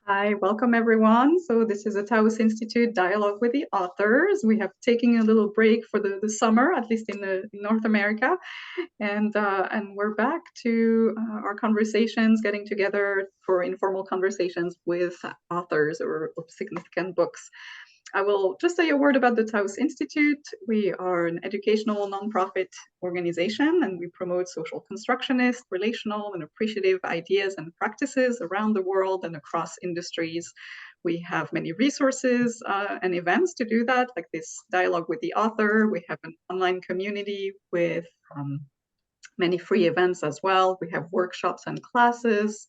Hi, welcome everyone. So this is a Taos Institute dialogue with the authors. We have taken a little break for the summer, at least in North America, and we're back to our conversations, getting together for informal conversations with authors of significant books. I will just say a word about the Taos Institute. We are an educational nonprofit organization, and we promote social constructionist, relational, and appreciative ideas and practices around the world and across industries. We have many resources and events to do that, like this dialogue with the author. We have an online community with many free events as well. We have workshops and classes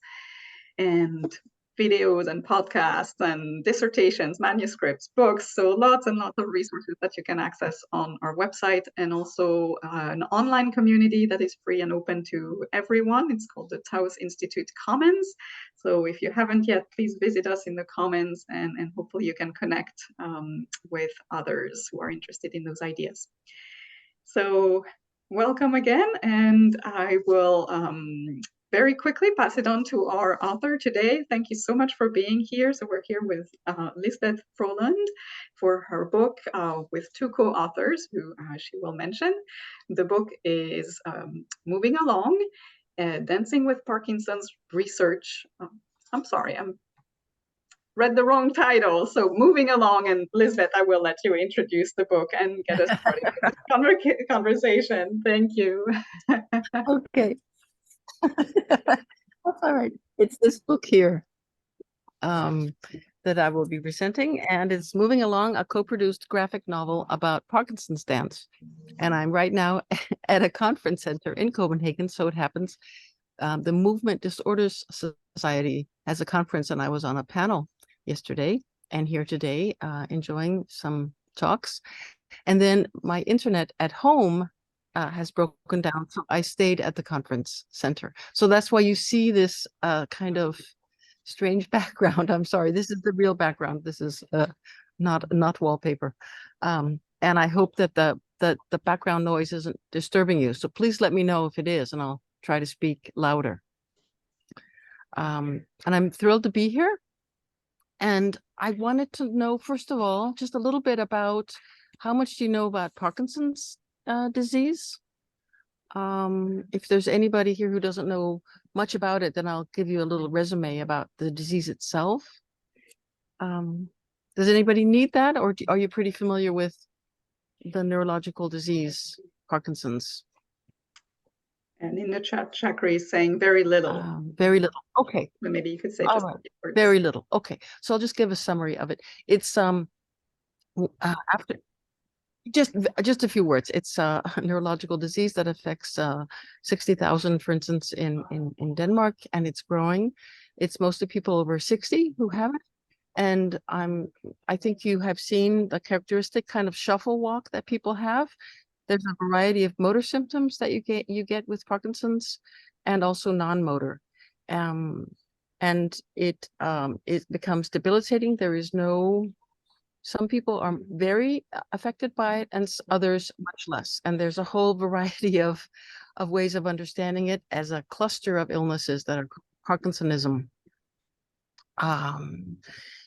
and videos and podcasts and dissertations, manuscripts, books. So lots and lots of resources that you can access on our website, and also an online community that is free and open to everyone. It's called the Taos Institute Commons. So if you haven't yet, please visit us in the Commons, and hopefully you can connect with others who are interested in those ideas. So welcome again, and I will very quickly pass it on to our author today. Thank you so much for being here. So we're here with Lisbeth Frølunde for her book with two co-authors who she will mention. The book is Moving Along, Dancing with Parkinson's Research. I'm sorry, I'm read the wrong title. So Moving Along, and Lisbeth, I will let you introduce the book and get us started with this conversation. Thank you. Okay. That's all right. It's this book here that I will be presenting, and it's Moving Along, a co-produced graphic novel about Parkinson's dance. And I'm right now at a conference center in Copenhagen. So it happens the Movement Disorders Society has a conference, and I was on a panel yesterday and here today enjoying some talks. And then my internet at home has broken down, so I stayed at the conference center. So that's why you see this kind of strange background. I'm sorry, this is the real background. This is not wallpaper. And I hope that the background noise isn't disturbing you. So please let me know if it is, and I'll try to speak louder. And I'm thrilled to be here. And I wanted to know, first of all, just a little bit about how much do you know about Parkinson's disease? If there's anybody here who doesn't know much about it, then I'll give you a little resume about the disease itself. Does anybody need that, or are you pretty familiar with the neurological disease, Parkinson's? And in the chat, Chakra is saying very little. Very little. Okay. But maybe you could say just very little. Okay. So I'll just give a summary of it. It's after just a few words. It's a neurological disease that affects 60,000, for instance, in Denmark, and it's growing. It's mostly people over 60 who have it. And I think you have seen the characteristic kind of shuffle walk that people have. There's a variety of motor symptoms that you get with Parkinson's, and also non-motor. And it becomes debilitating. Some people are very affected by it, and others much less. And there's a whole variety of ways of understanding it as a cluster of illnesses that are Parkinsonism.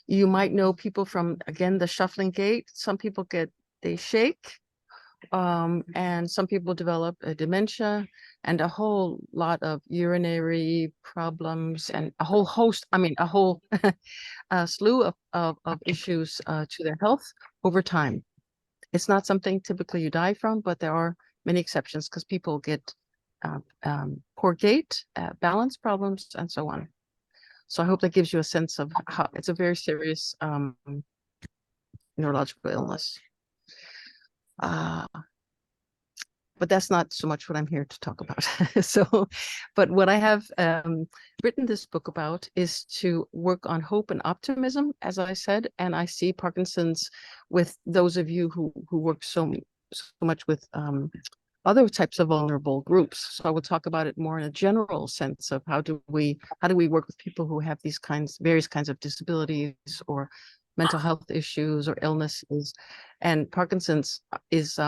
You might know people from, again, the shuffling gait. Some people they shake. And some people develop a dementia and a whole lot of urinary problems and a whole slew of issues to their health over time. It's not something typically you die from, but there are many exceptions because people get poor gait, balance problems, and so on. So I hope that gives you a sense of how it's a very serious neurological illness. But that's not so much what I'm here to talk about. But what I have written this book about is to work on hope and optimism, as I said, and I see Parkinson's with those of you who work so much with other types of vulnerable groups. So I will talk about it more in a general sense of how do we work with people who have these various kinds of disabilities or mental health issues or illnesses. And Parkinson's is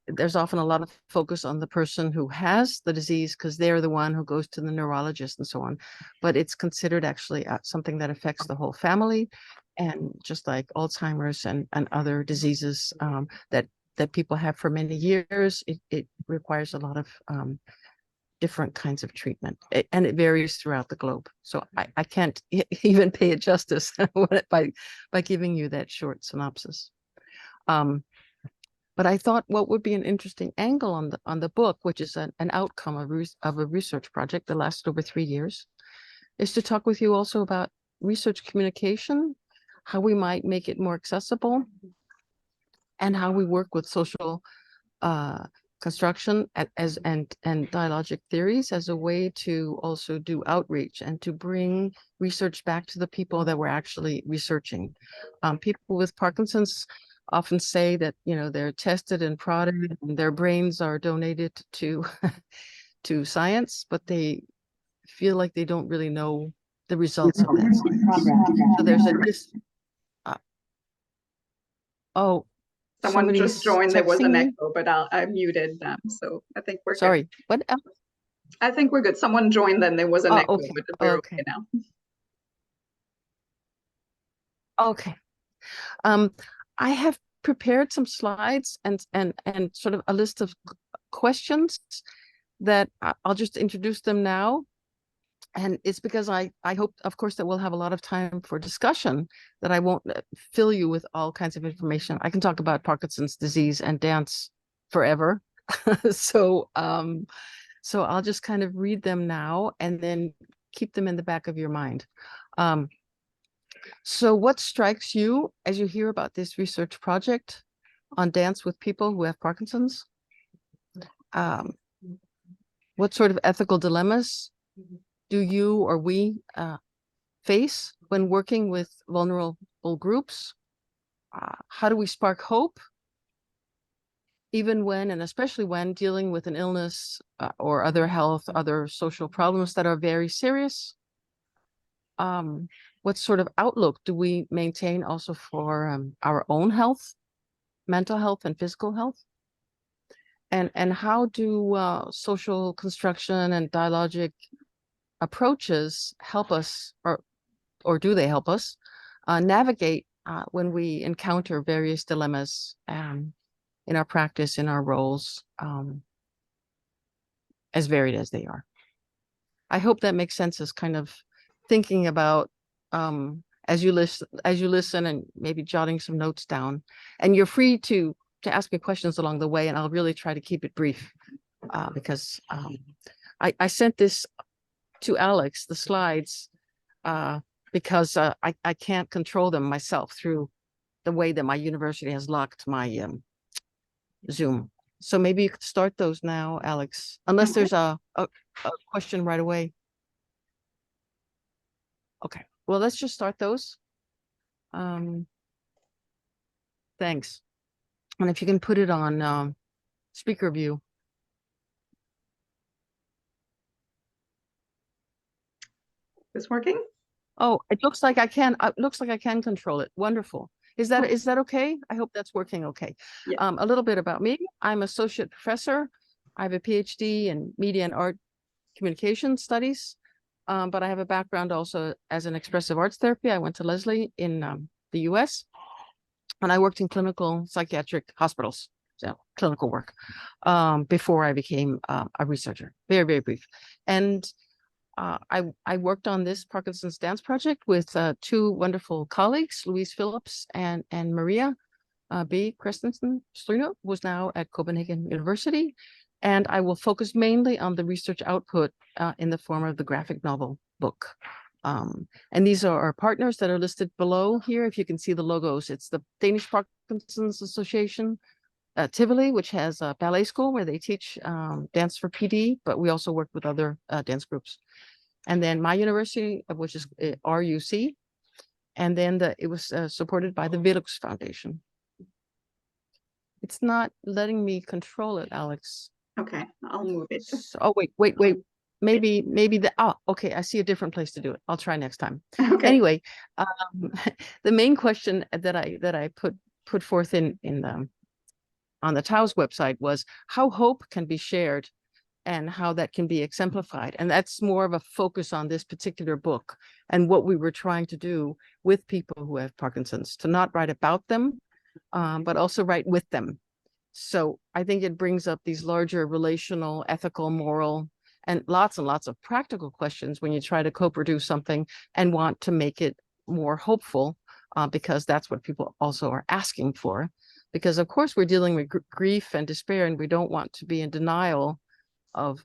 there's often a lot of focus on the person who has the disease because they're the one who goes to the neurologist and so on. But it's considered actually something that affects the whole family. And just like Alzheimer's and other diseases that people have for many years, it requires a lot of different kinds of treatment, and it varies throughout the globe. So I can't even pay it justice by giving you that short synopsis. But I thought what would be an interesting angle on the book, which is an outcome of a research project that lasted over 3 years, is to talk with you also about research communication, how we might make it more accessible, and how we work with social construction and dialogic theories as a way to also do outreach and to bring research back to the people that we're actually researching. People with Parkinson's often say that, you know, they're tested and prodded and their brains are donated to to science, but they feel like they don't really know the results of that science. So there's oh, Someone just joined. There was an echo, but I muted them, so I think we're sorry. good. What? I think we're good. Someone joined, then there was an echo, okay. but we're okay now. Okay. I have prepared some slides and sort of a list of questions that I'll just introduce them now. And it's because I hope, of course, that we'll have a lot of time for discussion, that I won't fill you with all kinds of information. I can talk about Parkinson's disease and dance forever. So I'll just kind of read them now and then keep them in the back of your mind. So what strikes you as you hear about this research project on dance with people who have Parkinson's? What sort of ethical dilemmas do you or we face when working with vulnerable groups? How do we spark hope, even when, and especially when, dealing with an illness or other health, other social problems that are very serious? What sort of outlook do we maintain also for our own health, mental health and physical health? And how do social construction and dialogic approaches help us, or do they help us navigate when we encounter various dilemmas in our practice, in our roles, as varied as they are? I hope that makes sense as kind of thinking about as you listen and maybe jotting some notes down. And you're free to ask me questions along the way, and I'll really try to keep it brief because I sent this to Alex, the slides, because I can't control them myself through the way that my university has locked my Zoom. So maybe you could start those now, Alex, unless there's a question right away. Okay, well, let's just start those. Thanks. And if you can put it on speaker view. Is this working? Oh, it looks like I can. It looks like I can control it. Wonderful. Is that okay? I hope that's working okay. Yeah. A little bit about me. I'm associate professor. I have a PhD in media and art communication studies, but I have a background also as an expressive arts therapy. I went to Lesley in the US, and I worked in clinical psychiatric hospitals, so clinical work, before I became a researcher. Very, very brief. And I worked on this Parkinson's dance project with two wonderful colleagues, Louise Phillips and Maria B. Christensen-Strynø, who's now at Copenhagen University. And I will focus mainly on the research output in the form of the graphic novel book. And these are our partners that are listed below here. If you can see the logos, it's the Danish Parkinson's Association, Tivoli, which has a ballet school where they teach dance for PD, but we also work with other dance groups. And then my university, which is RUC, and then it was supported by the Velux Foundation. It's not letting me control it, Alex. Okay, I'll move it. So, oh, wait. Maybe okay, I see a different place to do it. I'll try next time. Okay. Anyway, the main question that I put forth in on the TAU's website was how hope can be shared and how that can be exemplified. And that's more of a focus on this particular book and what we were trying to do with people who have Parkinson's, to not write about them, but also write with them. So I think it brings up these larger relational, ethical, moral, and lots of practical questions when you try to co-produce something and want to make it more hopeful, because that's what people also are asking for. Because of course we're dealing with grief and despair, and we don't want to be in denial of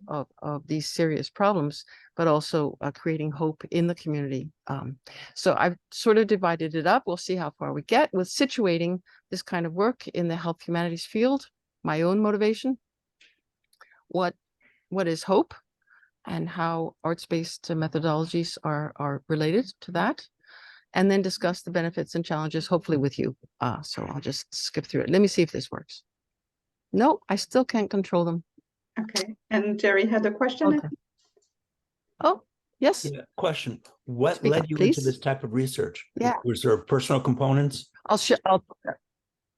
these serious problems, but also creating hope in the community. So I've sort of divided it up. We'll see how far we get with situating this kind of work in the health humanities field, my own motivation, what is hope, and how arts-based methodologies are related to that, and then discuss the benefits and challenges, hopefully with you. So I'll just skip through it. Let me see if this works. No, I still can't control them. Okay, and Jerry had a question. Okay. Oh, yes. Yeah, question. What Speak led up, you please. into this type of research? Yeah. Was there personal components?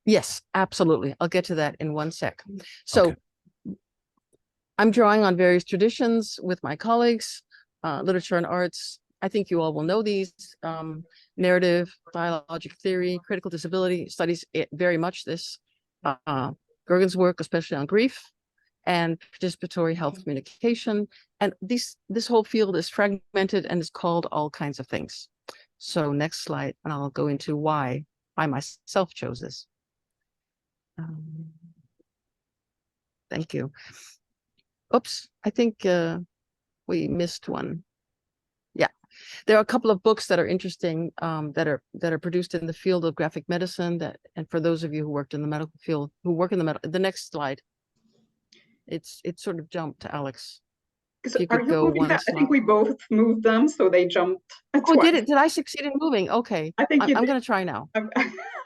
Yes, absolutely. I'll get to that in one sec. So Okay. I'm drawing on various traditions with my colleagues, literature and arts. I think you all will know these, narrative, dialogic theory, critical disability studies, very much this, Gergen's work, especially on grief, and participatory health communication. And this whole field is fragmented and is called all kinds of things. So next slide, and I'll go into why I myself chose this. Thank you. Oops, I think we missed one. Yeah, there are a couple of books that are interesting, that are produced in the field of graphic medicine. And for those of you who worked in the medical field, who work in the medical, the next slide. It sort of jumped, Alex. So you are could you go moving one that? I think slide. we both moved them, so they jumped. Oh, did it? Did I succeed in moving? Okay. I think I'm going to try now.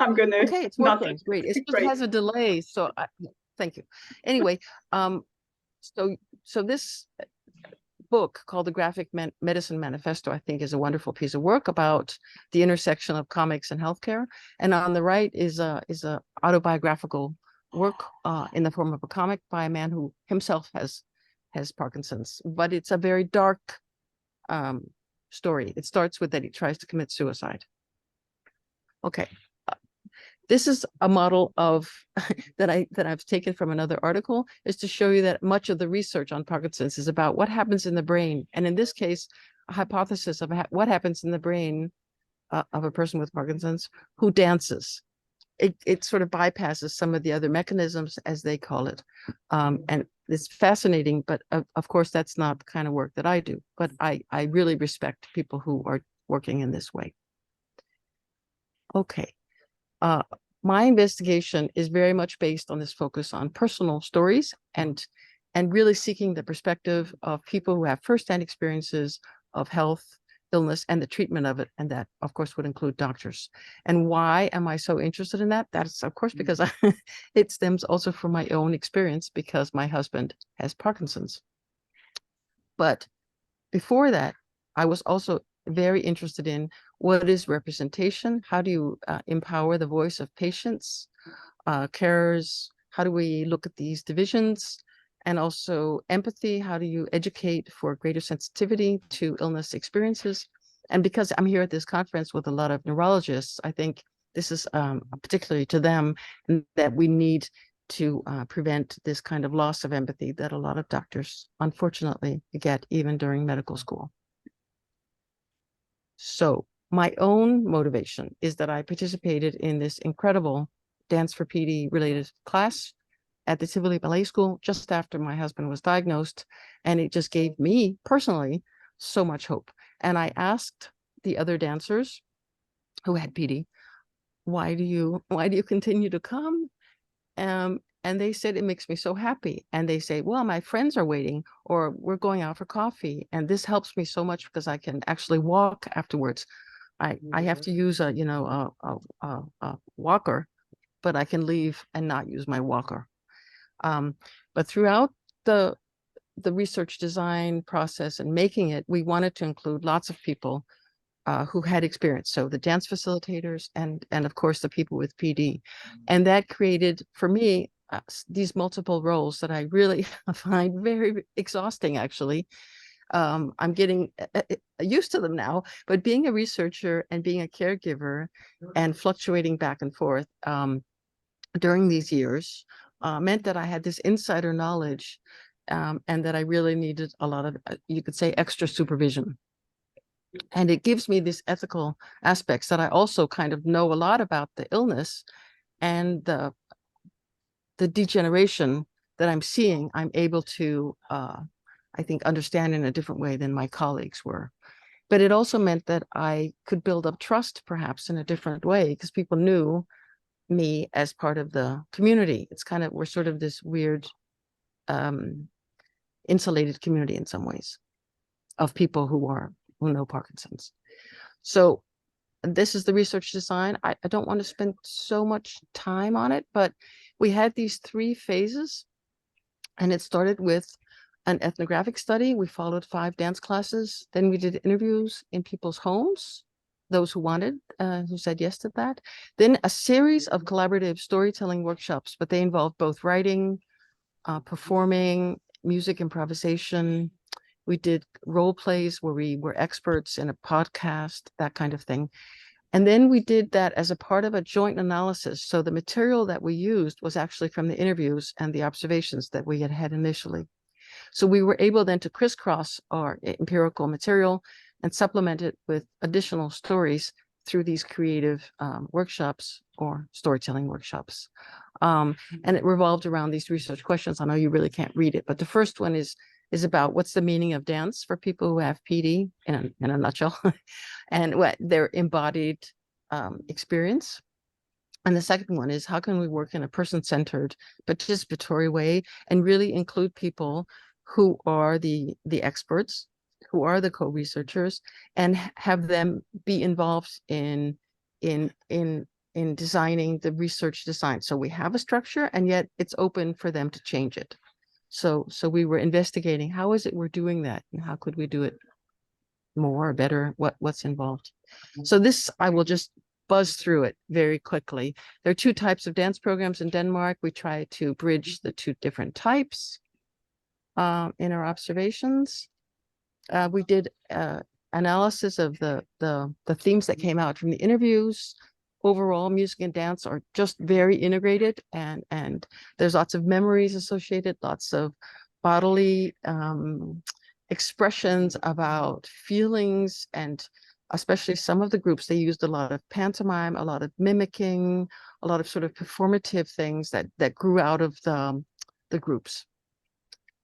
I'm going to. Okay, it's working. Great. It just has a delay, so thank you. Anyway, so this book called the Graphic Medicine Manifesto, I think, is a wonderful piece of work about the intersection of comics and healthcare. And on the right is a autobiographical work in the form of a comic by a man who himself has Parkinson's, but it's a very dark story. It starts with that he tries to commit suicide. Okay, this is a model of that I've taken from another article, is to show you that much of the research on Parkinson's is about what happens in the brain, and in this case, a hypothesis of what happens in the brain of a person with Parkinson's who dances. It sort of bypasses some of the other mechanisms, as they call it. And it's fascinating, but of course, that's not the kind of work that I do. But I really respect people who are working in this way. Okay. My investigation is very much based on this focus on personal stories and really seeking the perspective of people who have firsthand experiences of health, illness, and the treatment of it, and that of course would include doctors. And why am I so interested in that? That's of course because it stems also from my own experience, because my husband has Parkinson's. But before that, I was also very interested in what is representation. How do you empower the voice of patients, carers? How do we look at these divisions? And also empathy. How do you educate for greater sensitivity to illness experiences? And because I'm here at this conference with a lot of neurologists, I think this is particularly to them, that we need to prevent this kind of loss of empathy that a lot of doctors unfortunately get even during medical school. So my own motivation is that I participated in this incredible Dance for PD related class at the Tivoli Ballet School just after my husband was diagnosed, and it just gave me personally so much hope. And I asked the other dancers who had PD, why do you continue to come? And they said, it makes me so happy. And they say, well, my friends are waiting, or we're going out for coffee, and this helps me so much because I can actually walk afterwards. I have to use a walker, but I can leave and not use my walker. But throughout the research design process and making it, we wanted to include lots of people who had experience. So the dance facilitators and of course the people with PD. And that created for me these multiple roles that I really find very exhausting, actually. I'm getting used to them now, but being a researcher and being a caregiver and fluctuating back and forth during these years meant that I had this insider knowledge and that I really needed a lot of, you could say, extra supervision. And it gives me these ethical aspects that I also kind of know a lot about the illness and the degeneration that I'm seeing. I'm able to, I think, understand in a different way than my colleagues were. But it also meant that I could build up trust, perhaps, in a different way, because people knew me as part of the community. It's kind of, we're sort of this weird, insulated community in some ways of people who know Parkinson's. So this is the research design. I don't want to spend so much time on it, but we had these 3 phases, and it started with an ethnographic study. We followed 5 dance classes. Then we did interviews in people's homes, those who wanted, who said yes to that. Then a series of collaborative storytelling workshops, but they involved both writing, performing, music improvisation. We did role plays where we were experts in a podcast, that kind of thing. And then we did that as a part of a joint analysis. So the material that we used was actually from the interviews and the observations that we had had initially. So we were able then to crisscross our empirical material and supplement it with additional stories through these creative workshops or storytelling workshops. And it revolved around these research questions. I know you really can't read it, but the first one is about what's the meaning of dance for people who have PD in a nutshell, and what their embodied experience. And the second one is, how can we work in a person-centered, participatory way and really include people who are the experts, who are the co-researchers, and have them be involved in designing the research design. So we have a structure, and yet it's open for them to change it. So we were investigating, how is it we're doing that, and how could we do it more or better? What's involved? So this, I will just buzz through it very quickly. There are 2 types of dance programs in Denmark. We try to bridge the 2 different types in our observations. We did analysis of the themes that came out from the interviews. Overall, music and dance are just very integrated, and there's lots of memories associated, lots of bodily expressions about feelings, and especially some of the groups, they used a lot of pantomime, a lot of mimicking, a lot of sort of performative things that grew out of the groups.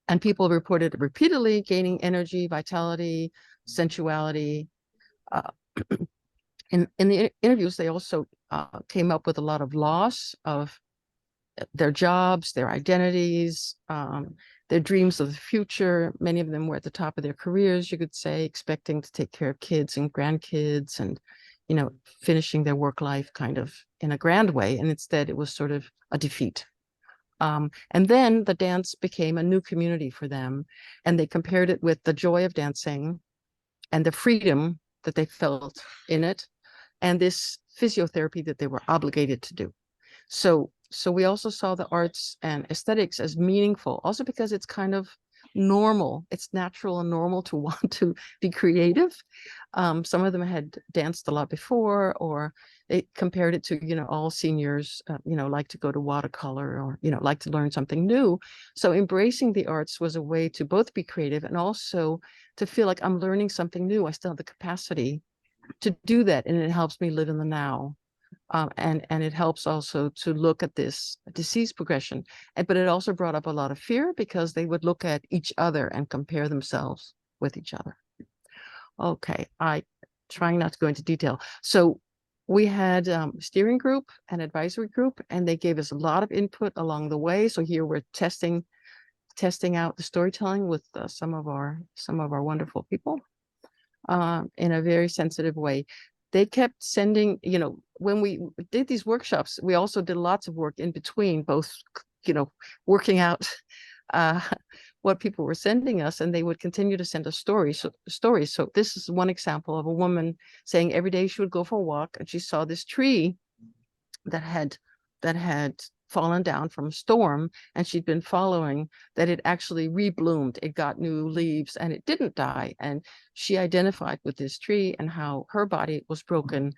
And people reported repeatedly gaining energy, vitality, sensuality. In the interviews, they also came up with a lot of loss of their jobs, their identities, their dreams of the future. Many of them were at the top of their careers, you could say, expecting to take care of kids and grandkids and, finishing their work life kind of in a grand way. And instead, it was sort of a defeat. And then the dance became a new community for them. And they compared it with the joy of dancing and the freedom that they felt in it, and this physiotherapy that they were obligated to do. So we also saw the arts and aesthetics as meaningful, also because it's kind of normal. It's natural and normal to want to be creative. Some of them had danced a lot before, or they compared it to, all seniors, like to go to watercolor, or, like to learn something new. So embracing the arts was a way to both be creative and also to feel like I'm learning something new. I still have the capacity to do that, and it helps me live in the now. And it helps also to look at this disease progression. But it also brought up a lot of fear, because they would look at each other and compare themselves with each other. Okay, trying not to go into detail. So we had steering group and advisory group, and they gave us a lot of input along the way. So here we're testing out the storytelling with some of our wonderful people in a very sensitive way. They kept sending, when we did these workshops, we also did lots of work in between, both, working out what people were sending us, and they would continue to send us stories. So this is one example of a woman saying every day she would go for a walk, and she saw this tree that had fallen down from a storm, and she'd been following that it actually rebloomed. It got new leaves and it didn't die. And she identified with this tree and how her body was broken,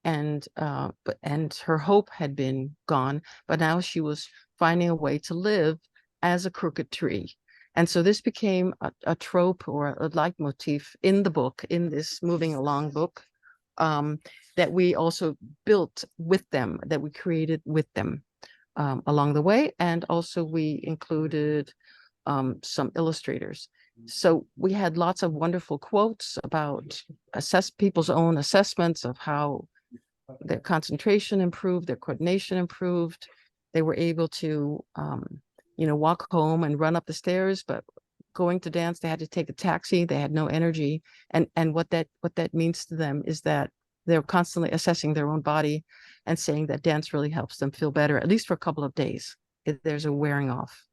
and her hope had been gone, but now she was finding a way to live as a crooked tree. And so this became a trope or a leitmotif in the book, in this moving along book, that we also built with them, that we created with them along the way. And also we included some illustrators. So we had lots of wonderful quotes about people's own assessments of how their concentration improved, their coordination improved. They were able to, walk home and run up the stairs, but going to dance, they had to take a taxi. They had no energy. And what that means to them is that they're constantly assessing their own body and saying that dance really helps them feel better, at least for a couple of days. There's a wearing off.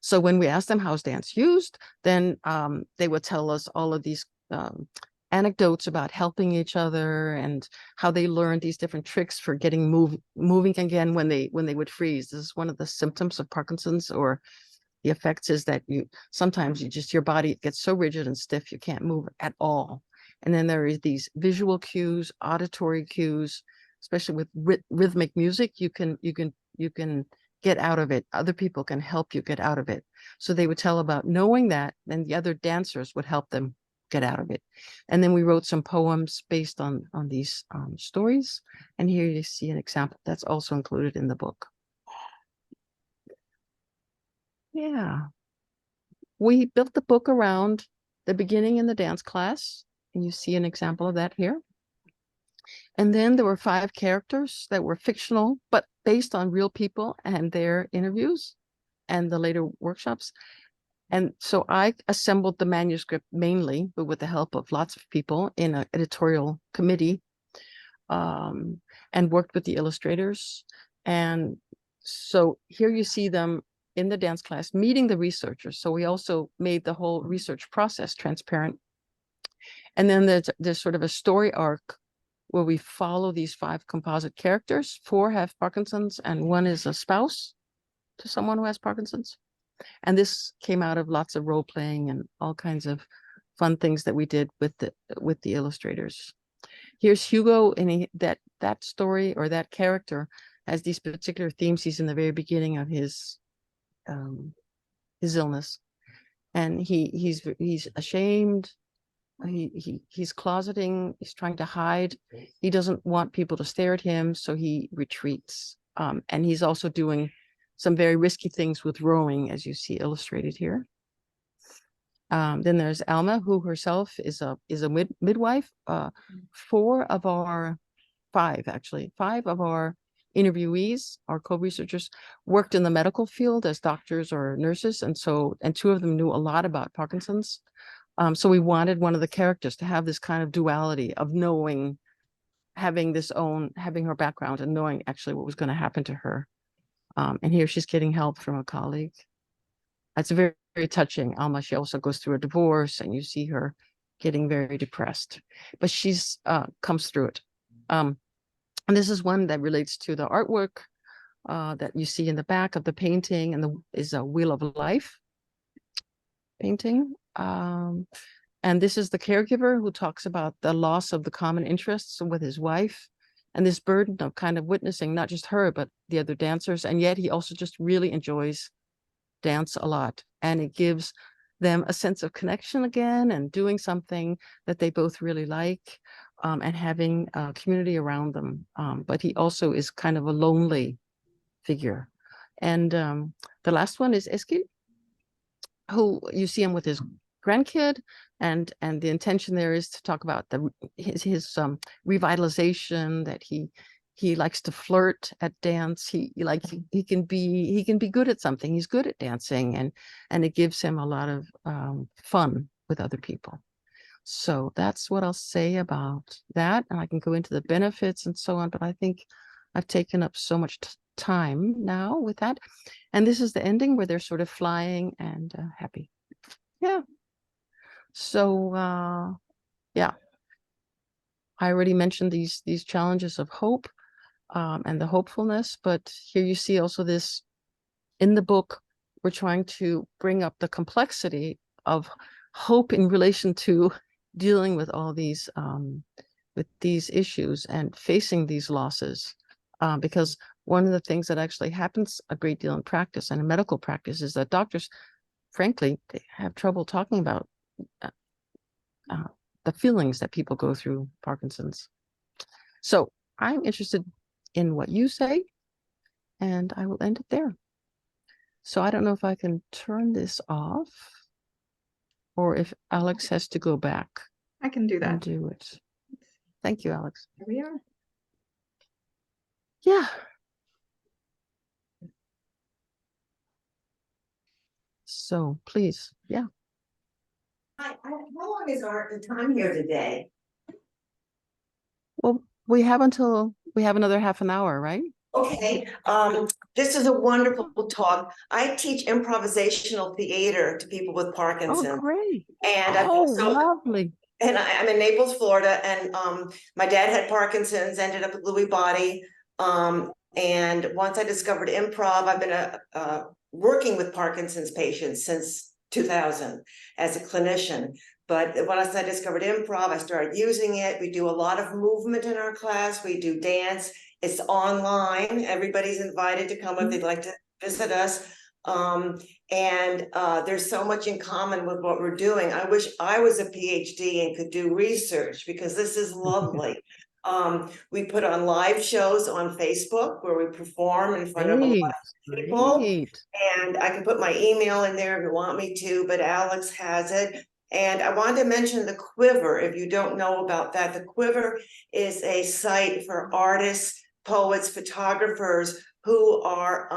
So when we asked them how's dance used, then they would tell us all of these anecdotes about helping each other and how they learned these different tricks for getting moving again when they would freeze. This is one of the symptoms of Parkinson's, or the effects is that sometimes your body gets so rigid and stiff you can't move at all. And then there are these visual cues, auditory cues, especially with rhythmic music. You can get out of it. Other people can help you get out of it. So they would tell about knowing that, and the other dancers would help them get out of it. And then we wrote some poems based on these stories. And here you see an example that's also included in the book. Yeah. We built the book around the beginning in the dance class, and you see an example of that here. And then there were 5 characters that were fictional, but based on real people and their interviews and the later workshops. And so I assembled the manuscript mainly, but with the help of lots of people in an editorial committee, and worked with the illustrators. And so here you see them in the dance class meeting the researchers. So we also made the whole research process transparent. And then there's sort of a story arc where we follow these 5 composite characters. 4 have Parkinson's and 1 is a spouse to someone who has Parkinson's. And this came out of lots of role playing and all kinds of fun things that we did with the illustrators. Here's Hugo, and that story, or that character, has these particular themes. He's in the very beginning of his illness, and he's ashamed. He's closeting. He's trying to hide. He doesn't want people to stare at him, so he retreats. And he's also doing some very risky things with rowing, as you see illustrated here. Then there's Alma, who herself is a midwife. 5 of our interviewees, our co-researchers, worked in the medical field as doctors or nurses, and 2 of them knew a lot about Parkinson's. So we wanted one of the characters to have this kind of duality of knowing, having her background and knowing actually what was going to happen to her. And here she's getting help from a colleague. It's very, very touching. Alma, she also goes through a divorce, and you see her getting very depressed, but she's comes through it. And this is one that relates to the artwork that you see in the back of the painting, and is a Wheel of Life painting. And this is the caregiver who talks about the loss of the common interests with his wife, and this burden of kind of witnessing not just her, but the other dancers. And yet he also just really enjoys dance a lot. And it gives them a sense of connection again, and doing something that they both really like, and having a community around them. But he also is kind of a lonely figure. And the last one is Eskil, who you see him with his grandkid, and the intention there is to talk about his revitalization, that he likes to flirt at dance. He can be good at something. He's good at dancing, and it gives him a lot of fun with other people. So that's what I'll say about that, and I can go into the benefits and so on, but I think I've taken up so much time now with that. And this is the ending where they're sort of flying and happy. Yeah. So yeah, I already mentioned these challenges of hope. and the hopefulness. But here you see also this in the book, we're trying to bring up the complexity of hope in relation to dealing with all these issues and facing these losses. Because one of the things that actually happens a great deal in practice and in medical practice is that doctors, frankly, they have trouble talking about the feelings that people go through Parkinson's. So I'm interested in what you say, and I will end it there. So I don't know if I can turn this off or if Alex has to go back. I can do And that. do it. Thank you, Alex. Here we are. Yeah. So please, yeah. How long is our time here today? Well, we have another half an hour, right? Okay, this is a wonderful talk. I teach improvisational theater to people with Parkinson's. Oh, great. And I've Oh, also, lovely. and I'm in Naples, Florida, and my dad had Parkinson's, ended up with Lewy body. And once I discovered improv, I've been working with Parkinson's patients since 2000 as a clinician. But once I discovered improv, I started using it. We do a lot of movement in our class. We do dance. It's online. Everybody's invited to come if they'd like to visit us. And there's so much in common with what we're doing. I wish I was a PhD and could do research because this is lovely. We put on live shows on Facebook where we perform in front of a lot of people. Great. And I can put my email in there if you want me to, but Alex has it. And I wanted to mention the Quiver, if you don't know about that. The Quiver is a site for artists, poets, photographers who are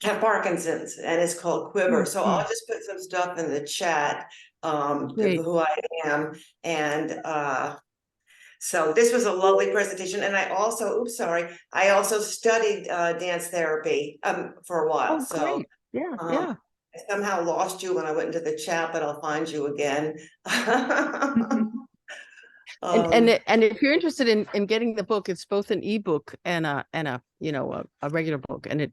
have Parkinson's, and it's called Quiver. So I'll just put some stuff in the chat of who I am. And so this was a lovely presentation. And I also, I also studied dance therapy for a while. Oh, so great. Yeah, yeah. I somehow lost you when I went into the chat, but I'll find you again. And if you're interested in getting the book, it's both an ebook and a regular book, and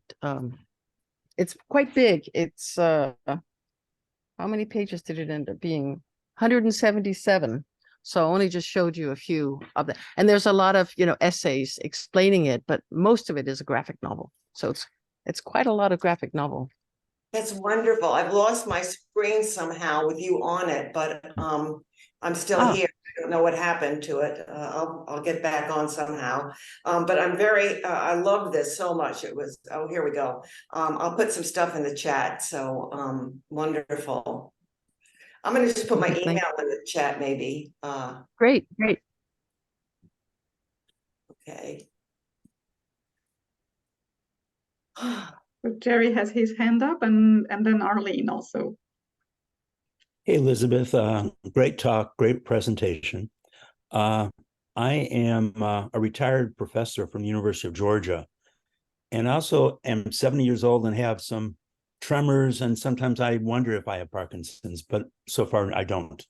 it's quite big. It's how many pages did it end up being? 177. So I only just showed you a few of them, and there's a lot of essays explaining it, but most of it is a graphic novel. So it's quite a lot of graphic novel. That's wonderful. I've lost my screen somehow with you on it, but I'm still here. I don't know what happened to it. I'll get back on somehow. But I'm very, I love this so much. It was, oh, here we go. I'll put some stuff in the chat. So wonderful. I'm going to just put my email in the chat maybe. Great. Okay. So Jerry has his hand up, and then Arlene also. Hey, Elizabeth, great talk, great presentation. I am a retired professor from the University of Georgia, and also am 70 years old and have some tremors, and sometimes I wonder if I have Parkinson's, but so far I don't.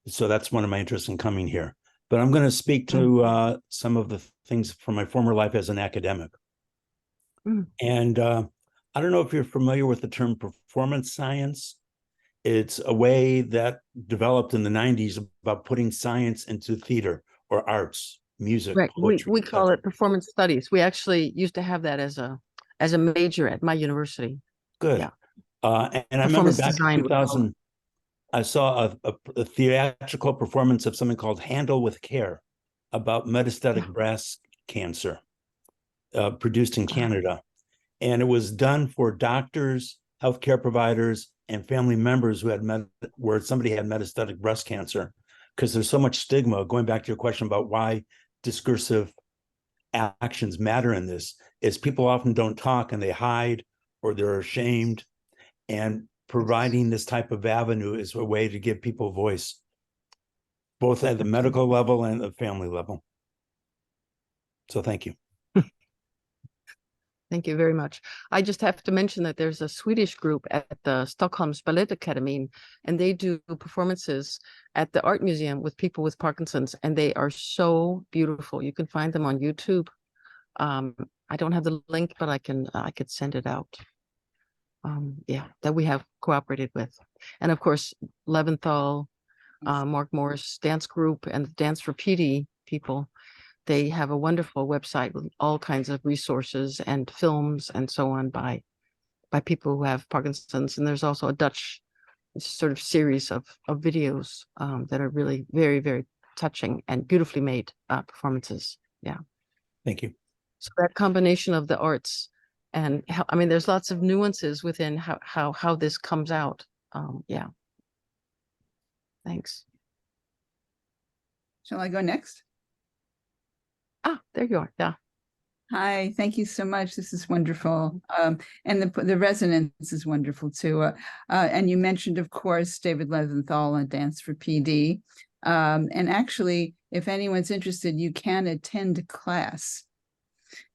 So that's one of my interests in coming here. But I'm going to speak to some of the things from my former life as an academic. And I don't know if you're familiar with the term performance science. It's a way that developed in the 90s about putting science into theater or arts, music. Right. Poetry, we call it performance studies. We actually used to have that as a major at my university. Good. Yeah. And I remember back in 2000, I saw a theatrical performance of something called Handle with Care about metastatic breast cancer, produced in Canada. And it was done for doctors, healthcare providers, and family members who had where somebody had metastatic breast cancer, because there's so much stigma. Going back to your question about why discursive actions matter in this, is people often don't talk and they hide or they're ashamed, and providing this type of avenue is a way to give people voice, both at the medical level and the family level. So thank you. Thank you very much. I just have to mention that there's a Swedish group at the Stockholm's Ballet Academy, and they do performances at the art museum with people with Parkinson's, and they are so beautiful. You can find them on YouTube. I don't have the link, but I could send it out. Yeah, that we have cooperated with. And of course, Leventhal, Mark Morris Dance Group, and the Dance for PD people. They have a wonderful website with all kinds of resources and films and so on by people who have Parkinson's. And there's also a Dutch sort of series of videos that are really very, very touching and beautifully made performances. Yeah. Thank you. So that combination of the arts and how, I mean, there's lots of nuances within how this comes out. Yeah. Thanks. Shall I go next? Ah, there you are. Yeah. Hi, thank you so much. This is wonderful. And the resonance is wonderful too. And you mentioned, of course, David Leventhal on Dance for PD. And actually, if anyone's interested, you can attend a class.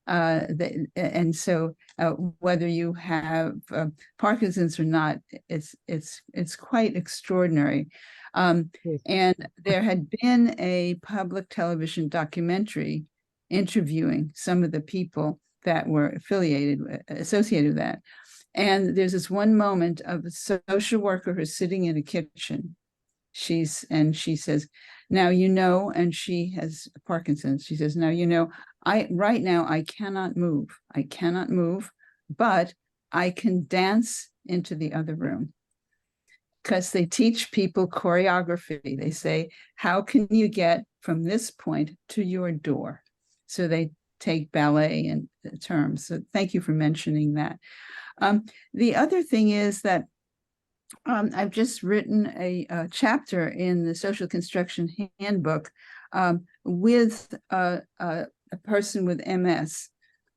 And so whether you have Parkinson's or not, it's quite extraordinary. And there had been a public television documentary interviewing some of the people that were associated with that. And there's this one moment of a social worker who's sitting in a kitchen. She says, now, you know, and she has Parkinson's. She says, now, you know, right now I cannot move. I cannot move, but I can dance into the other room. Because they teach people choreography. They say, how can you get from this point to your door? So they take ballet in terms. So thank you for mentioning that. The other thing is that I've just written a chapter in the Social Construction Handbook with a person with MS,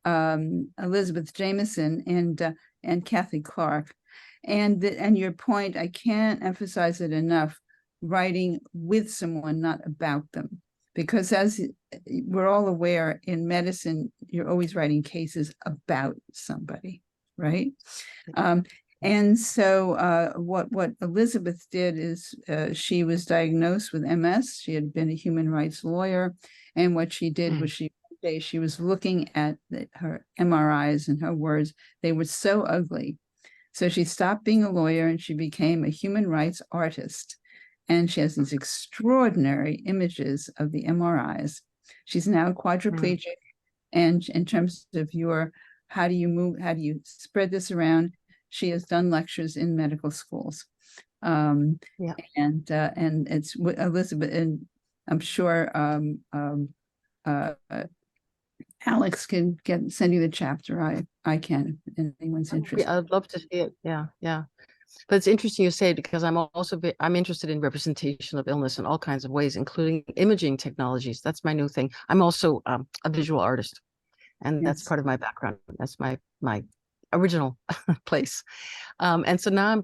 Elizabeth Jameson and Kathy Clark. And your point, I can't emphasize it enough, writing with someone, not about them. Because as we're all aware, in medicine, you're always writing cases about somebody, right? And so what Elizabeth did is she was diagnosed with MS. She had been a human rights lawyer. And what she did was she was looking at her MRIs, and her words, they were so ugly. So she stopped being a lawyer and she became a human rights artist. And she has these extraordinary images of the MRIs. She's now quadriplegic. And in terms of how do you move, how do you spread this around? She has done lectures in medical schools. And it's Elizabeth, and I'm sure Alex can send you the chapter. I can, if anyone's interested. Yeah, I'd love to see it. Yeah, yeah. But it's interesting you say it, because I'm interested in representation of illness in all kinds of ways, including imaging technologies. That's my new thing. I'm also a visual artist, and that's part of my background. That's my original place. And so now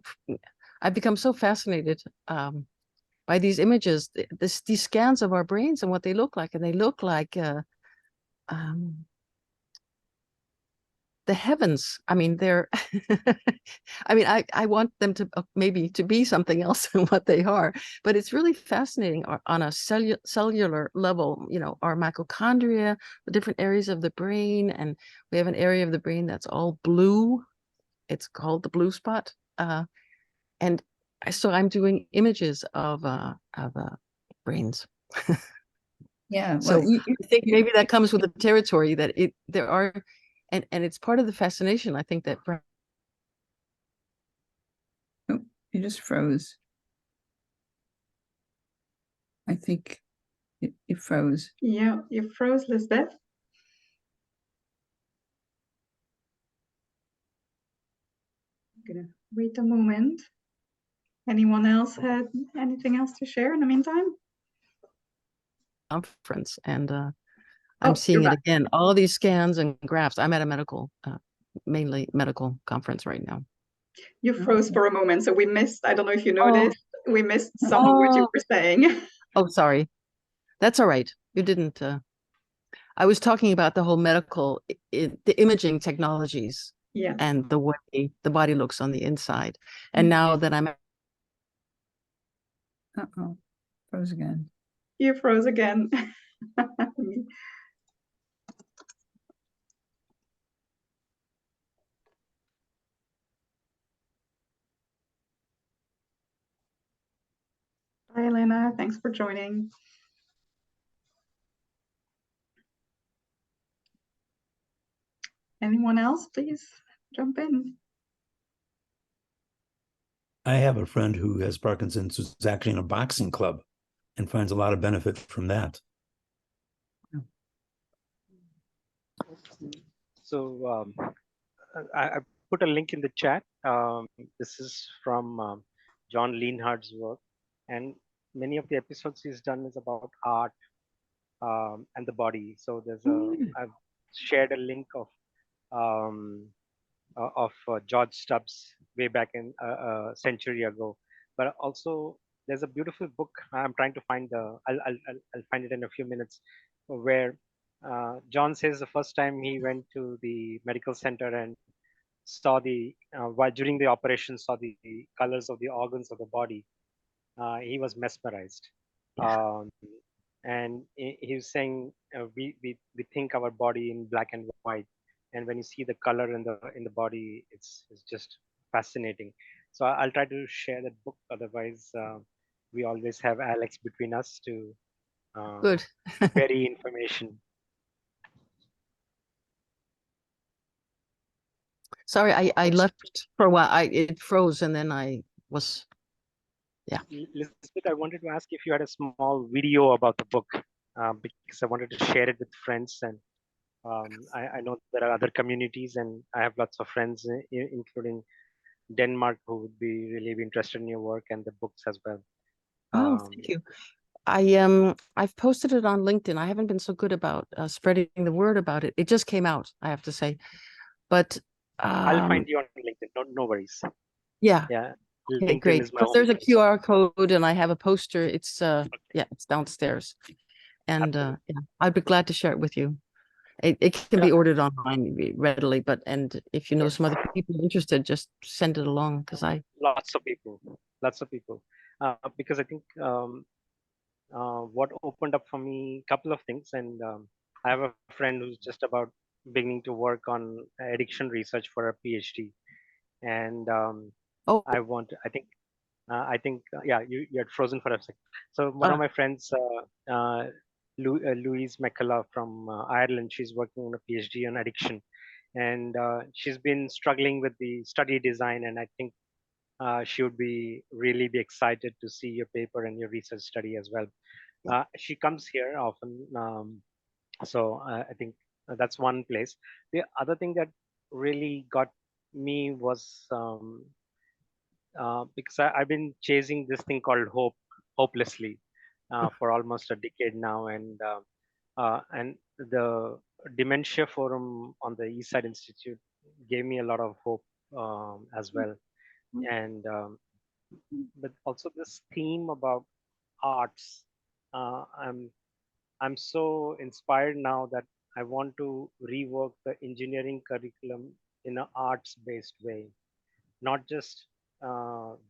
I've become so fascinated by these images, these scans of our brains and what they look like, and they look like the heavens. I mean, they're I mean, I want them to maybe to be something else than what they are, but it's really fascinating on a cellular level, you know, our mitochondria, the different areas of the brain. And we have an area of the brain that's all blue. It's called the blue spot. And so I'm doing images of brains. Yeah. Well, So I think maybe that comes with the territory that there are, and it's part of the fascination, I think, that. Oh, you just froze. I think it froze. Yeah, you froze, Lisbeth. I'm gonna wait a moment. Anyone else had anything else to share in the meantime? Conference, and I'm seeing it again. All these scans and graphs. I'm at a medical, mainly medical conference right now. You froze for a moment, so we missed. I don't know if you noticed. We missed some of what you were saying. Oh, sorry. That's all right. You didn't. I was talking about the whole medical, the imaging technologies Yeah. and the way the body looks on the inside. And now that I'm... Uh-oh, froze again. You froze again. Hi, Elena. Thanks for joining. Anyone else, please jump in. I have a friend who has Parkinson's who's actually in a boxing club and finds a lot of benefit from that. So I put a link in the chat. This is from John Lienhardt's work, and many of the episodes he's done is about art and the body. So there's I've shared a link of George Stubbs way back in a century ago. But also there's a beautiful book. I'm trying to find I'll find it in a few minutes, where John says the first time he went to the medical center and saw while during the operation saw the colors of the organs of the body, he was mesmerized. And he was saying we think our body in black and white, and when you see the color in the body, it's just fascinating. So I'll try to share that book. Otherwise, we always have Alex between us to Good. bury information. Sorry, I left for a while. It froze, and then I was... Yeah. Lisbeth, I wanted to ask if you had a small video about the book, because I wanted to share it with friends. And I know there are other communities, and I have lots of friends, including Denmark, who would be really interested in your work and the books as well. Oh, thank you. I've posted it on LinkedIn. I haven't been so good about spreading the word about it. It just came out, I have to say. But I'll find you on LinkedIn. No worries. Yeah. Yeah. Okay, great. Because there's a QR code, and I have a poster. It's yeah, it's downstairs, and yeah, I'd be glad to share it with you. It can be ordered online readily, but if you know some other people interested, just send it along, because lots of people, because I think what opened up for me a couple of things, and I have a friend who's just about beginning to work on addiction research for a PhD, and I think yeah, you had frozen for a second. So one of my friends, Louise from Ireland, she's working on a PhD on addiction, and she's been struggling with the study design, and I think she would really be excited to see your paper and your research study as well. She comes here often, so I think that's one place. The other thing that really got me was because I've been chasing this thing called hopelessly for almost a decade now, and the Dementia Forum on the Eastside Institute gave me a lot of hope as well, and but also this theme about arts. I'm so inspired now that I want to rework the engineering curriculum in an arts-based way, not just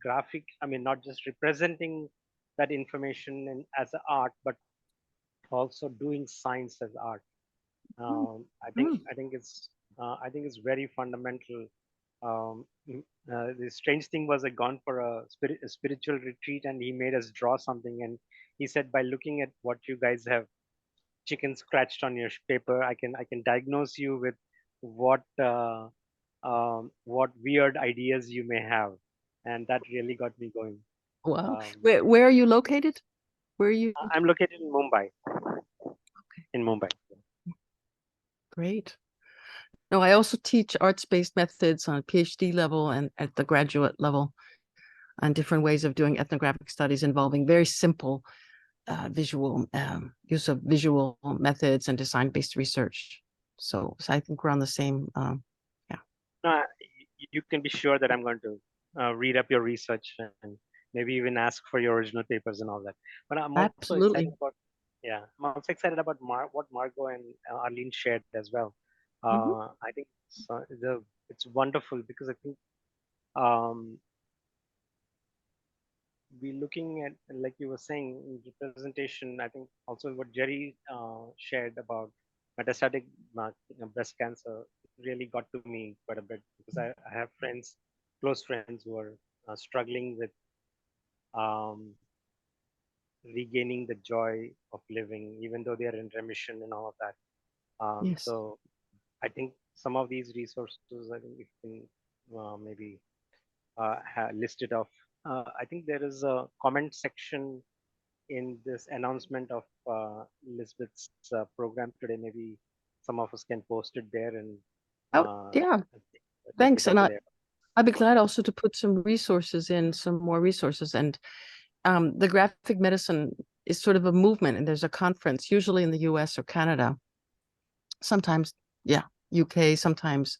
graphic. I mean, not just representing that information as art, but also doing science as art. I think it's very fundamental. The strange thing was, I gone for a spiritual retreat, and he made us draw something, and he said, by looking at what you guys have chicken scratched on your paper, I can diagnose you with what weird ideas you may have, and that really got me going. Wow. Where are you located? Where are you? I'm located in Mumbai. Okay. In Mumbai. Great. No, I also teach arts-based methods on a PhD level and at the graduate level on different ways of doing ethnographic studies involving very simple visual use of visual methods and design-based research. So I think we're on the same, yeah. You can be sure that I'm going to read up your research and maybe even ask for your original papers and all that. But I'm also excited about Yeah, I'm also excited about what Margot and Arlene shared as well. Mhm. I think it's wonderful because I think um, we're looking at, like you were saying, in representation. I think also what Jerry shared about metastatic breast cancer really got to me quite a bit, because I have friends, close friends, who are struggling with um, regaining the joy of living, even though they are in remission and all of that. Yes. So I think some of these resources, I think we can maybe list it off. I think there is a comment section in this announcement of Lisbeth's program today. Maybe some of us can post it there and Oh, yeah. look it Thanks. up And there. I'd be glad also to put some resources in, some more resources. And the graphic medicine is sort of a movement, and there's a conference, usually in the US or Canada, sometimes, yeah, UK, sometimes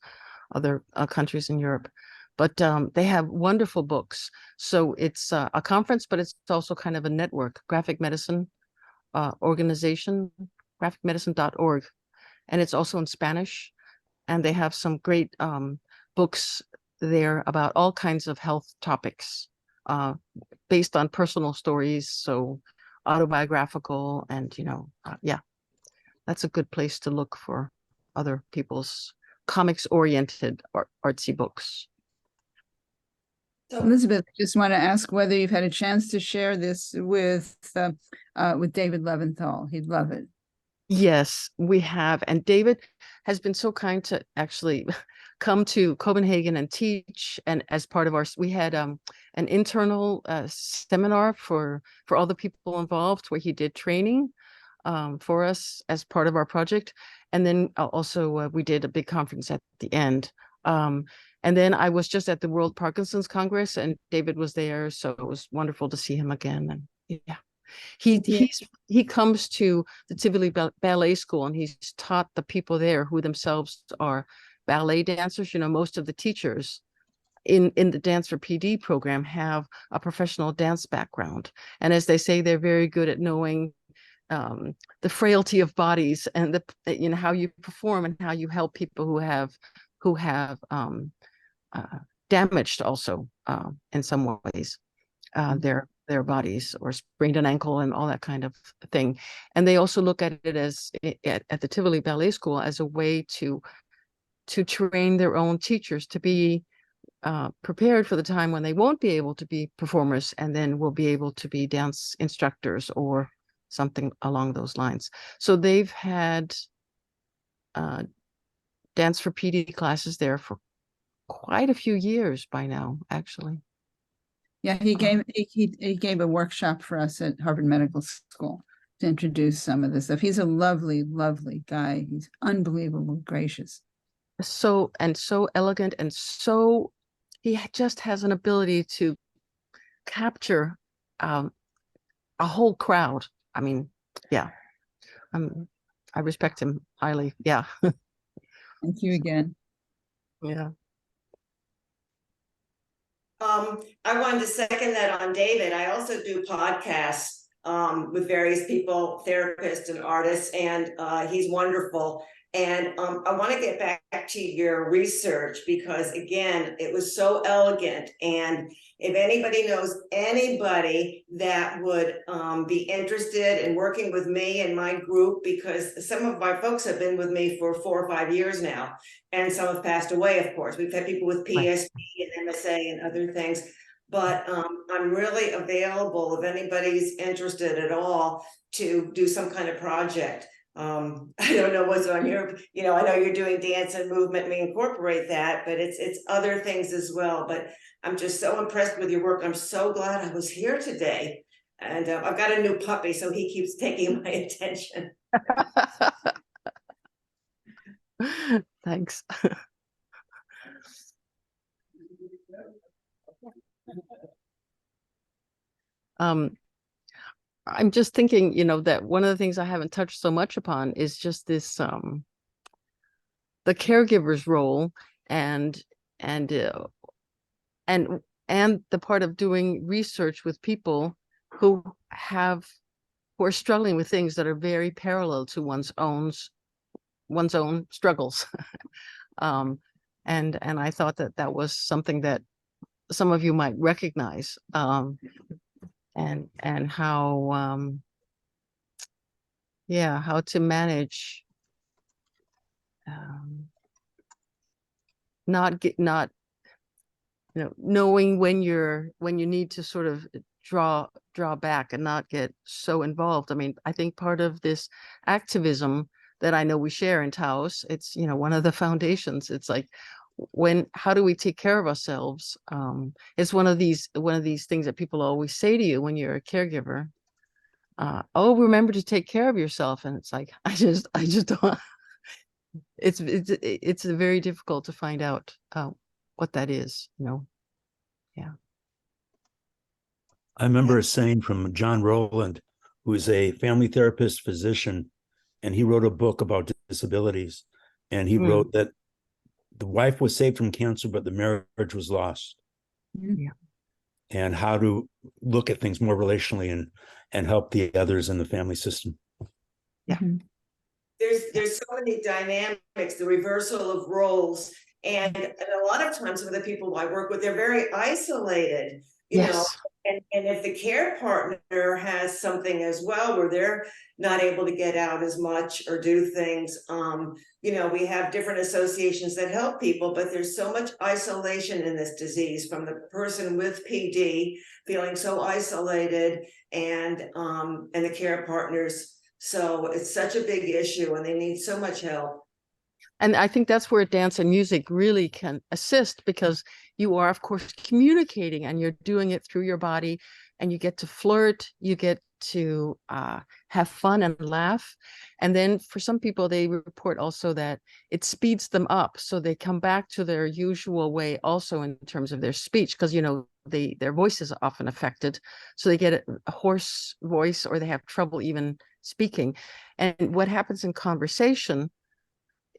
other countries in Europe. But they have wonderful books. So it's a conference, but it's also kind of a network, graphic medicine organization, graphicmedicine.org. And it's also in Spanish. And they have some great books there about all kinds of health topics based on personal stories. So autobiographical, and, yeah, that's a good place to look for other people's comics-oriented artsy books. So Elizabeth, just want to ask whether you've had a chance to share this with David Leventhal. He'd love it. Yes, we have. And David has been so kind to actually come to Copenhagen and teach. And as part of we had an internal seminar for all the people involved, where he did training for us as part of our project. And then also we did a big conference at the end. And then I was just at the World Parkinson's Congress, and David was there. So it was wonderful to see him again. And yeah. He comes to the Tivoli Ballet School, and he's taught the people there, who themselves are ballet dancers. Most of the teachers in the Dance for PD program have a professional dance background. And as they say, they're very good at knowing the frailty of bodies, and how you perform and how you help people who have damaged also in some ways their bodies, or sprained an ankle and all that kind of thing. And they also look at it as at the Tivoli Ballet School as a way to train their own teachers to be prepared for the time when they won't be able to be performers, and then will be able to be dance instructors or something along those lines. So they've had dance for PD classes there for quite a few years by now, actually. Yeah, he gave a workshop for us at Harvard Medical School to introduce some of this stuff. He's a lovely, lovely guy. He's unbelievably gracious. So elegant, and he just has an ability to capture a whole crowd. I mean, yeah, I respect him highly. Yeah. Thank you again. Yeah. I wanted to second that on David. I also do podcasts with various people, therapists and artists, and he's wonderful. And I want to get back to your research, because again, it was so elegant. And if anybody knows anybody that would be interested in working with me and my group, because some of my folks have been with me for 4 or 5 years now, and some have passed away, of course. We've had people with PSP and MSA and other things. But I'm really available if anybody's interested at all to do some kind of project. I don't know what's on your, I know you're doing dance and movement, we incorporate that, but it's other things as well. But I'm just so impressed with your work. I'm so glad I was here today. And I've got a new puppy, so he keeps taking my attention. Thanks. I'm just thinking, that one of the things I haven't touched so much upon is just this, the caregiver's role, and the part of doing research with people who who are struggling with things that are very parallel to one's own struggles. And I thought that that was something that some of you might recognize, and how how to manage not knowing when you need to sort of draw back and not get so involved. I mean, I think part of this activism that I know we share in Taos, it's, one of the foundations. It's like, how do we take care of ourselves? It's one of these things that people always say to you when you're a caregiver. Oh, remember to take care of yourself. And it's like, I just don't. It's very difficult to find out what that is, Yeah. I remember a saying from John Rowland, who is a family therapist physician, and he wrote a book about disabilities. And he wrote that the wife was saved from cancer, but the marriage was lost. Yeah. And how to look at things more relationally and help the others in the family system. Yeah. There's so many dynamics, the reversal of roles. And a lot of times with the people I work with, they're very isolated, you know, and if the care partner has something as well, where they're not able to get out as much or do things, we have different associations that help people, but there's so much isolation in this disease, from the person with PD feeling so isolated, and the care partners. So it's such a big issue, and they need so much help. And I think that's where dance and music really can assist, because you are, of course, communicating, and you're doing it through your body, and you get to flirt, you get to have fun and laugh. And then for some people, they report also that it speeds them up, so they come back to their usual way also in terms of their speech, because their voice is often affected, so they get a hoarse voice, or they have trouble even speaking. And what happens in conversation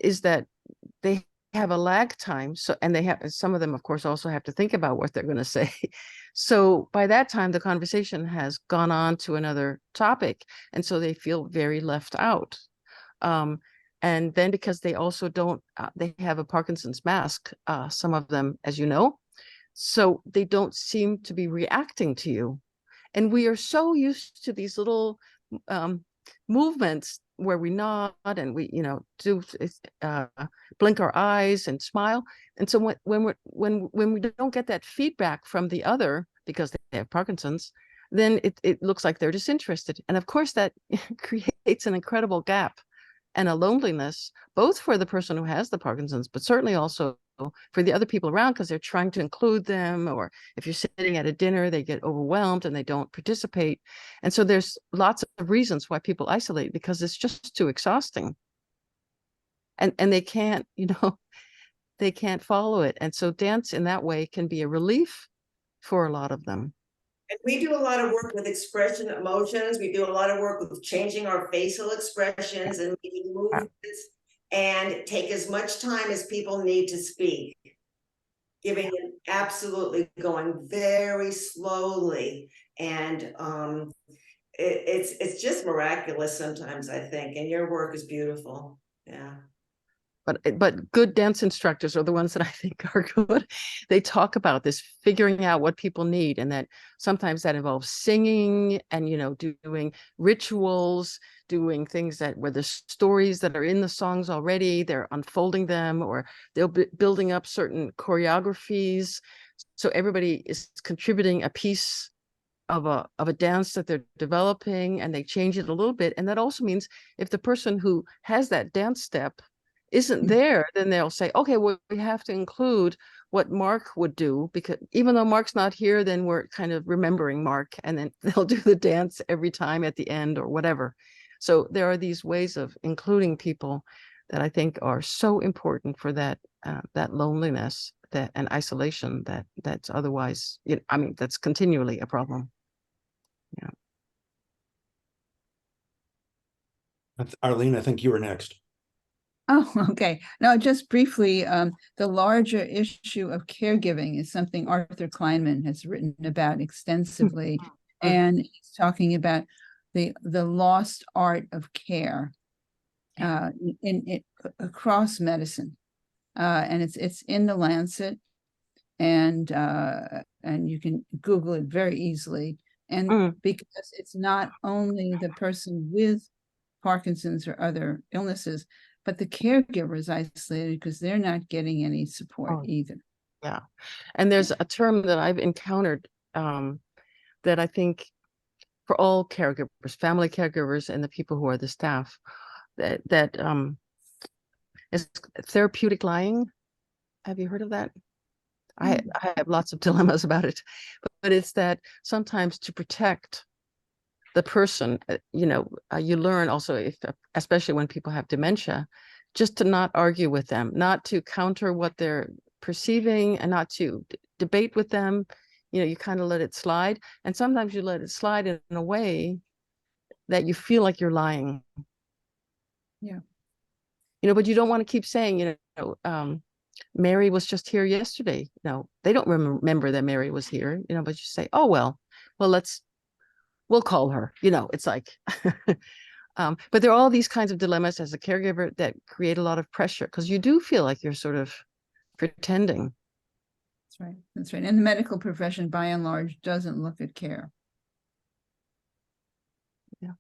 is that they have a lag time. So, and some of them, of course, also have to think about what they're going to say. So by that time, the conversation has gone on to another topic. And so they feel very left out. And then because they also they have a Parkinson's mask, some of them, as you know, so they don't seem to be reacting to you. And we are so used to these little movements where we nod and we, do blink our eyes and smile. And so when we don't get that feedback from the other, because they have Parkinson's, then it looks like they're disinterested. And of course, that creates an incredible gap and a loneliness, both for the person who has the Parkinson's, but certainly also for the other people around, because they're trying to include them. Or if you're sitting at a dinner, they get overwhelmed and they don't participate. And so there's lots of reasons why people isolate, because it's just too exhausting. And they can't, they can't follow it. And so dance in that way can be a relief for a lot of them. And we do a lot of work with expression emotions. We do a lot of work with changing our facial expressions and making movements, and take as much time as people need to speak, giving it absolutely going very slowly. And it's just miraculous sometimes, I think. And your work is beautiful. Yeah. But good dance instructors are the ones that I think are good. They talk about this, figuring out what people need, and that sometimes that involves singing and, doing rituals, doing things where the stories that are in the songs already, they're unfolding them, or they'll be building up certain choreographies. So everybody is contributing a piece of a dance that they're developing, and they change it a little bit. And that also means if the person who has that dance step isn't there, then they'll say, okay, well, we have to include what Mark would do, because even though Mark's not here, then we're kind of remembering Mark, and then they'll do the dance every time at the end or whatever. So there are these ways of including people that I think are so important for that loneliness and isolation that's otherwise, that's continually a problem. Yeah. Arlene, I think you were next. Oh, okay. No, just briefly, the larger issue of caregiving is something Arthur Kleinman has written about extensively. And he's talking about the lost art of care across medicine. And it's in the Lancet, and you can Google it very easily. And because it's not only the person with Parkinson's or other illnesses, but the caregiver is isolated because they're not getting any support either. Yeah. And there's a term that I've encountered that I think for all caregivers, family caregivers, and the people who are the staff, that is therapeutic lying. Have you heard of that? I have lots of dilemmas about it, but it's that sometimes to protect the person, you learn also, especially when people have dementia, just to not argue with them, not to counter what they're perceiving, and not to debate with them. You kind of let it slide, and sometimes you let it slide in a way that you feel like you're lying. Yeah. But you don't want to keep saying, Mary was just here yesterday. No, they don't remember that Mary was here, but you say, oh, well, we'll call her, it's like, but there are all these kinds of dilemmas as a caregiver that create a lot of pressure, because you do feel like you're sort of pretending. That's right. That's right. And the medical profession, by and large, doesn't look at care. Yeah.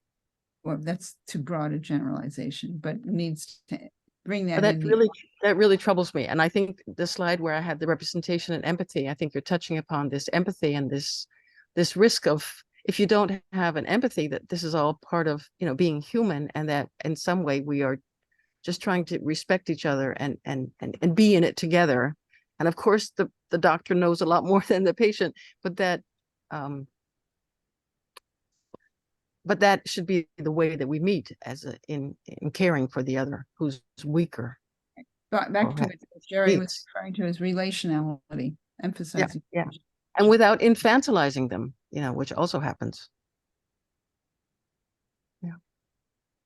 Well, that's too broad a generalization, but needs to bring that That in. That really troubles me. And I think the slide where I had the representation and empathy, I think you're touching upon this empathy and this risk of, if you don't have an empathy, that this is all part of, being human, and that in some way we are just trying to respect each other and be in it together. And of course, the doctor knows a lot more than the patient, but that should be the way that we meet in caring for the other who's weaker. Back to what Jerry was referring to as relationality, emphasizing. Yeah. And without infantilizing them, which also happens. Yeah.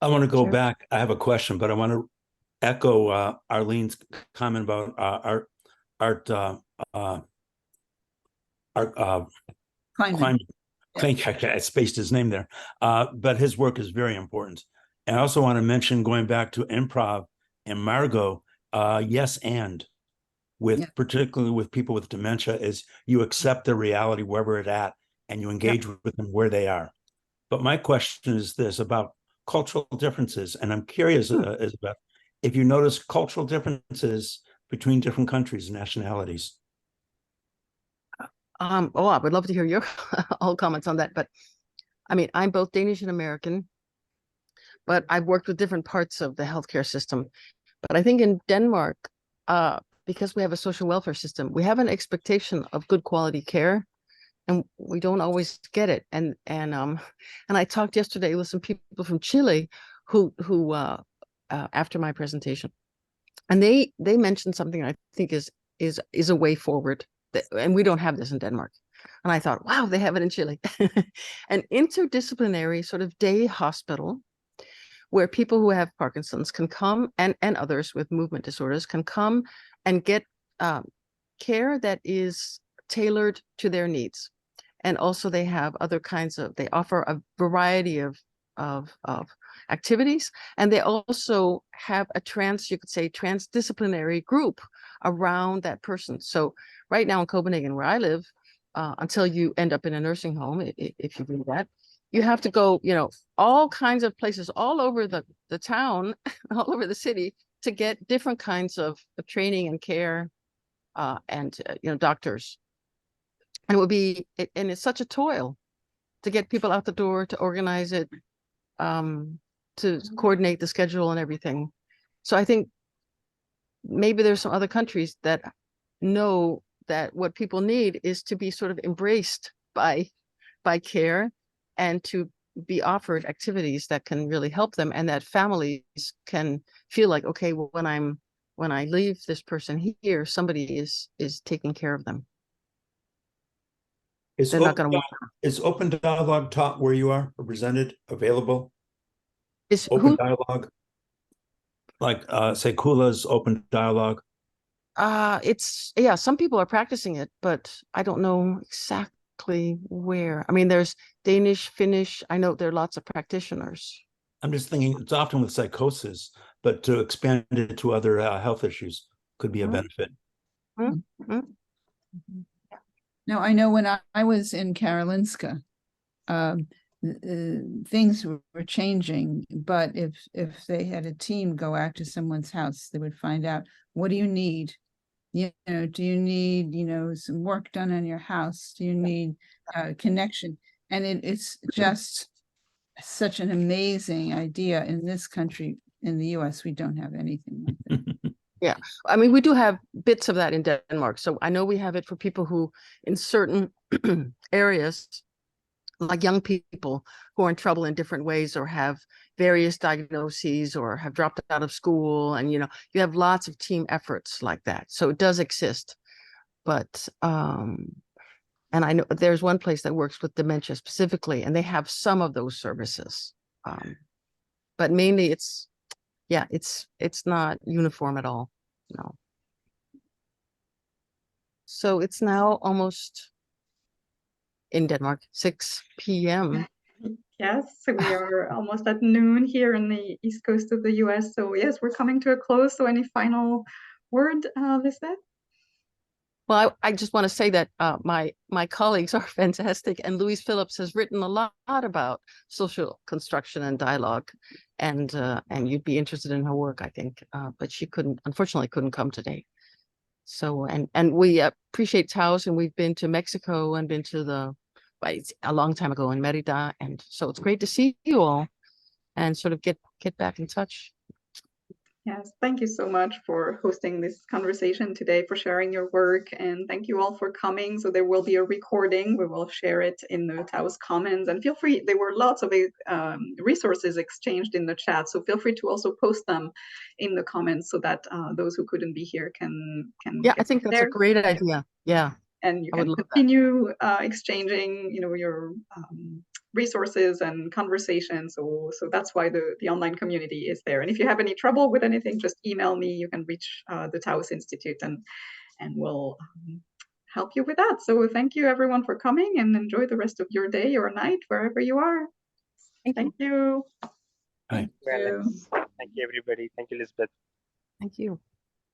I want to go back. I have a question, but I want to echo Arlene's comment about Art Klein. I spaced his name there, but his work is very important. And I also want to mention, going back to improv and Margot, yes, and particularly with people with dementia, is you accept the reality wherever it's at, and you engage with them where they are. But my question is this about cultural differences, and I'm curious, Isabeth, if you notice cultural differences between different countries and nationalities. I would love to hear your all comments on that. But I mean, I'm both Danish and American, but I've worked with different parts of the healthcare system. But I think in Denmark, because we have a social welfare system, we have an expectation of good quality care, and we don't always get it. And I talked yesterday with some people from Chile who after my presentation, and they mentioned something I think is a way forward. And we don't have this in Denmark. And I thought, wow, they have it in Chile. An interdisciplinary sort of day hospital where people who have Parkinson's can come, and others with movement disorders can come and get care that is tailored to their needs. And also they have other kinds of, they offer a variety of activities, and they also have a you could say transdisciplinary group around that person. So right now in Copenhagen, where I live, until you end up in a nursing home, if you do that, you have to go, all kinds of places all over the town, all over the city, to get different kinds of training and care, and doctors. And it would be, and it's such a toil to get people out the door, to organize it, to coordinate the schedule and everything. So I think maybe there's some other countries that know that what people need is to be sort of embraced by care, and to be offered activities that can really help them, and that families can feel like, okay, well, when I leave this person here, somebody is taking care of them. They're not going to want them. Is open dialogue taught where you are, represented, available? Is open dialogue, like say Kula's open dialogue? Some people are practicing it, but I don't know exactly exactly where. I mean, there's Danish, Finnish. I know there are lots of practitioners. I'm just thinking it's often with psychosis, but to expand it to other health issues could be a benefit. Now, I know when I was in Karolinska, things were changing, but if they had a team go out to someone's house, they would find out, what do you need? You know, do you need, you know, some work done on your house? Do you need connection? And it's just such an amazing idea. In this country, in the US, we don't have anything like that. Yeah, I mean, we do have bits of that in Denmark. So I know we have it for people who in certain areas, like young people who are in trouble in different ways or have various diagnoses or have dropped out of school. And, you know, you have lots of team efforts like that. So it does exist. But, and I know there's one place that works with dementia specifically, and they have some of those services. But mainly it's not uniform at all. No. So it's now almost in Denmark, 6 p.m. Yes, so we are almost at noon here in the east coast of the US. So yes, we're coming to a close. So any final word, Lisbeth? Well, I just want to say that my colleagues are fantastic, and Louise Phillips has written a lot about social construction and dialogue, and you'd be interested in her work, I think, but she unfortunately couldn't come today. So and we appreciate Taos, and we've been to Mexico and been to a long time ago in Merida, and so it's great to see you all and sort of get back in touch. Yes, thank you so much for hosting this conversation today, for sharing your work, and thank you all for coming. So there will be a recording. We will share it in the Taos comments, and feel free. There were lots of resources exchanged in the chat, so feel free to also post them in the comments so that those who couldn't be here can. Yeah, I think that's a great idea. Yeah, and you can continue exchanging, you know, your resources and conversations. So that's why the online community is there. And if you have any trouble with anything, just email me. You can reach the Taos Institute, and we'll help you with that. So thank you everyone for coming, and enjoy the rest of your day or night wherever you are. Thank you. Bye. Thank you, everybody. Thank you, Lisbeth. Thank you.